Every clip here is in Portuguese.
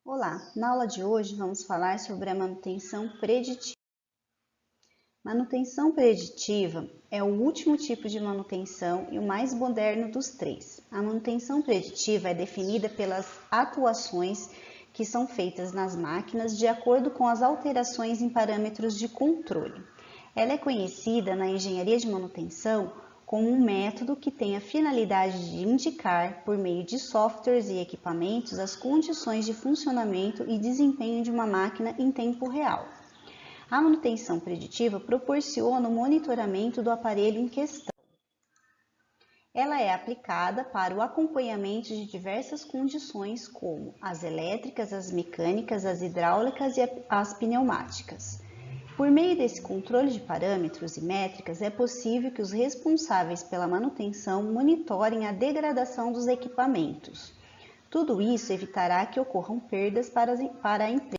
Olá, na aula de hoje vamos falar sobre a manutenção preditiva. Manutenção preditiva é o último tipo de manutenção e o mais moderno dos três. A manutenção preditiva é definida pelas atuações que são feitas nas máquinas de acordo com as alterações em parâmetros de controle. Ela é conhecida na engenharia de manutenção como um método que tem a finalidade de indicar, por meio de softwares e equipamentos, as condições de funcionamento e desempenho de uma máquina em tempo real. A manutenção preditiva proporciona o monitoramento do aparelho em questão. Ela é aplicada para o acompanhamento de diversas condições, como as elétricas, as mecânicas, as hidráulicas e as pneumáticas. Por meio desse controle de parâmetros e métricas, é possível que os responsáveis pela manutenção monitorem a degradação dos equipamentos. Tudo isso evitará que ocorram perdas para a empresa.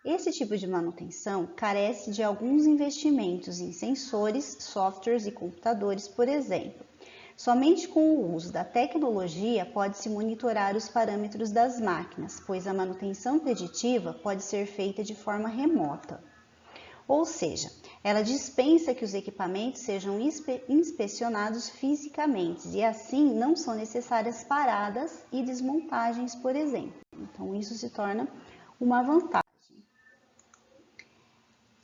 Esse tipo de manutenção carece de alguns investimentos em sensores, softwares e computadores, por exemplo. Somente com o uso da tecnologia pode-se monitorar os parâmetros das máquinas, pois a manutenção preditiva pode ser feita de forma remota. Ou seja, ela dispensa que os equipamentos sejam inspecionados fisicamente e assim não são necessárias paradas e desmontagens, por exemplo. Então isso se torna uma vantagem.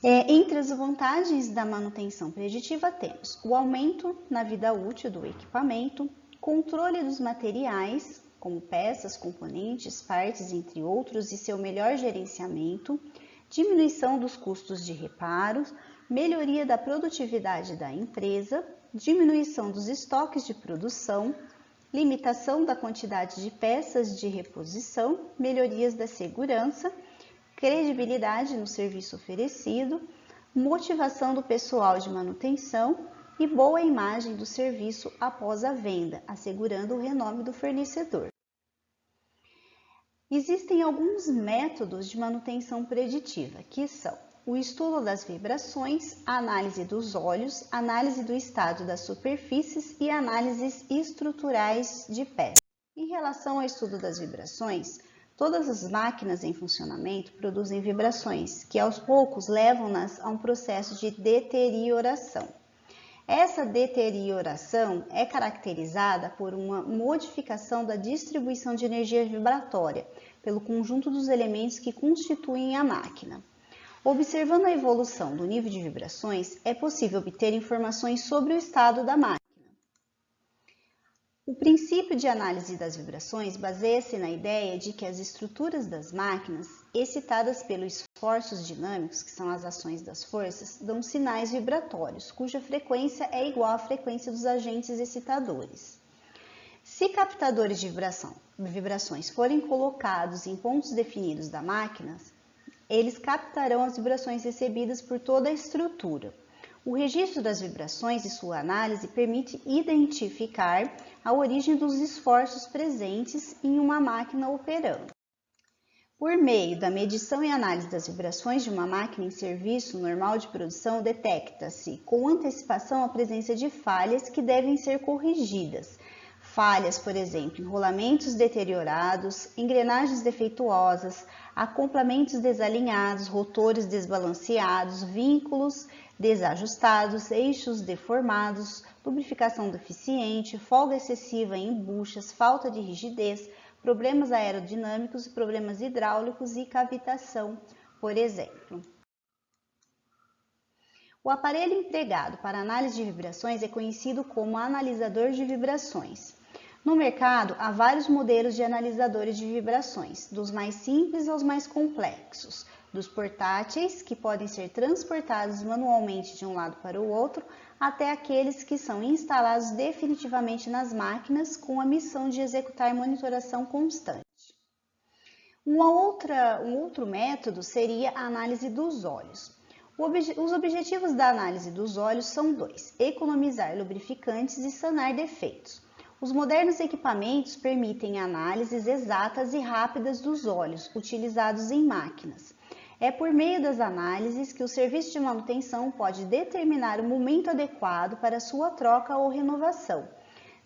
Entre as vantagens da manutenção preditiva temos o aumento na vida útil do equipamento, controle dos materiais, como peças, componentes, partes, entre outros, e seu melhor gerenciamento, diminuição dos custos de reparos, melhoria da produtividade da empresa, diminuição dos estoques de produção, limitação da quantidade de peças de reposição, melhorias da segurança, credibilidade no serviço oferecido, motivação do pessoal de manutenção e boa imagem do serviço após a venda, assegurando o renome do fornecedor. Existem alguns métodos de manutenção preditiva, que são o estudo das vibrações, a análise dos óleos, análise do estado das superfícies e análises estruturais de peças. Em relação ao estudo das vibrações, todas as máquinas em funcionamento produzem vibrações, que aos poucos levam-nas a um processo de deterioração. Essa deterioração é caracterizada por uma modificação da distribuição de energia vibratória, pelo conjunto dos elementos que constituem a máquina. Observando a evolução do nível de vibrações, é possível obter informações sobre o estado da máquina. O princípio de análise das vibrações baseia-se na ideia de que as estruturas das máquinas, excitadas pelos esforços dinâmicos, que são as ações das forças, dão sinais vibratórios, cuja frequência é igual à frequência dos agentes excitadores. Se captadores de vibrações forem colocados em pontos definidos da máquina, eles captarão as vibrações recebidas por toda a estrutura. O registro das vibrações e sua análise permite identificar a origem dos esforços presentes em uma máquina operando. Por meio da medição e análise das vibrações de uma máquina em serviço normal de produção, detecta-se com antecipação a presença de falhas que devem ser corrigidas. Falhas, por exemplo, enrolamentos deteriorados, engrenagens defeituosas, acoplamentos desalinhados, rotores desbalanceados, vínculos desajustados, eixos deformados, lubrificação deficiente, folga excessiva em buchas, falta de rigidez, problemas aerodinâmicos, problemas hidráulicos e cavitação, por exemplo. O aparelho empregado para análise de vibrações é conhecido como analisador de vibrações. No mercado, há vários modelos de analisadores de vibrações, dos mais simples aos mais complexos, dos portáteis, que podem ser transportados manualmente de um lado para o outro, até aqueles que são instalados definitivamente nas máquinas com a missão de executar monitoração constante. Um outro método seria a análise dos óleos. Os objetivos da análise dos óleos são dois: economizar lubrificantes e sanar defeitos. Os modernos equipamentos permitem análises exatas e rápidas dos óleos utilizados em máquinas. É por meio das análises que o serviço de manutenção pode determinar o momento adequado para sua troca ou renovação,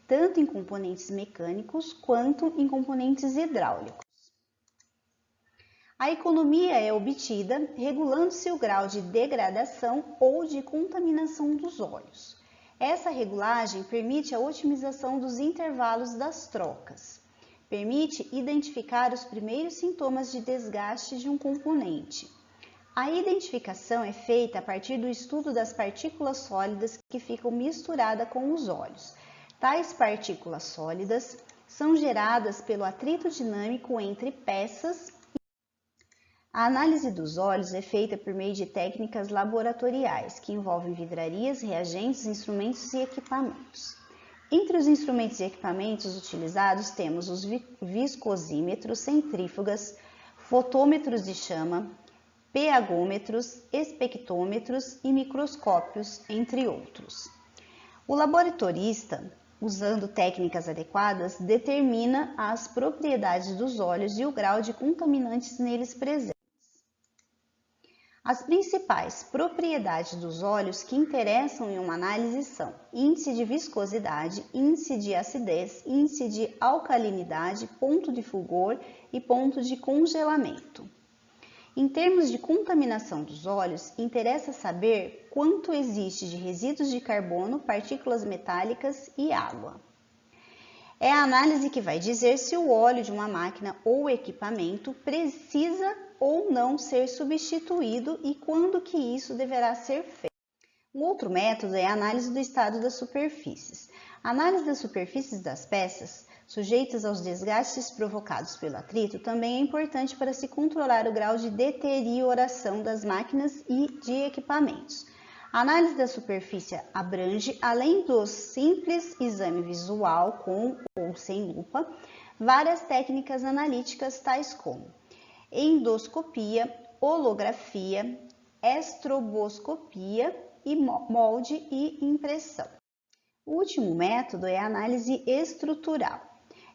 tanto em componentes mecânicos quanto em componentes hidráulicos. A economia é obtida regulando-se o grau de degradação ou de contaminação dos óleos. Essa regulagem permite a otimização dos intervalos das trocas. Permite identificar os primeiros sintomas de desgaste de um componente. A identificação é feita a partir do estudo das partículas sólidas que ficam misturadas com os óleos. Tais partículas sólidas são geradas pelo atrito dinâmico entre peças. A análise dos óleos é feita por meio de técnicas laboratoriais, que envolvem vidrarias, reagentes, instrumentos e equipamentos. Entre os instrumentos e equipamentos utilizados temos os viscosímetros, centrífugas, fotômetros de chama, pHômetros, espectrômetros e microscópios, entre outros. O laboratorista, usando técnicas adequadas, determina as propriedades dos óleos e o grau de contaminantes neles presentes. As principais propriedades dos óleos que interessam em uma análise são índice de viscosidade, índice de acidez, índice de alcalinidade, ponto de fulgor e ponto de congelamento. Em termos de contaminação dos óleos, interessa saber quanto existe de resíduos de carbono, partículas metálicas e água. É a análise que vai dizer se o óleo de uma máquina ou equipamento precisa ou não ser substituído e quando que isso deverá ser feito. Um outro método é a análise do estado das superfícies. A análise das superfícies das peças, sujeitas aos desgastes provocados pelo atrito, também é importante para se controlar o grau de deterioração das máquinas e de equipamentos. A análise da superfície abrange, além do simples exame visual com ou sem lupa, várias técnicas analíticas tais como endoscopia, holografia, estroboscopia e molde e impressão. O último método é a análise estrutural.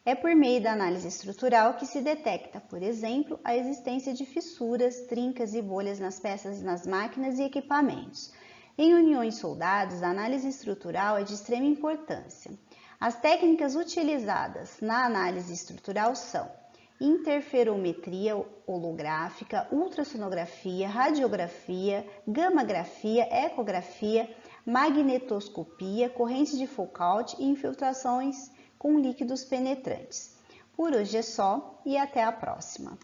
É por meio da análise estrutural que se detecta, por exemplo, a existência de fissuras, trincas e bolhas nas peças nas máquinas e equipamentos. Em uniões soldadas, a análise estrutural é de extrema importância. As técnicas utilizadas na análise estrutural são interferometria holográfica, ultrassonografia, radiografia, gammagrafia, ecografia, magnetoscopia, corrente de Foucault e infiltrações com líquidos penetrantes. Por hoje é só e até a próxima!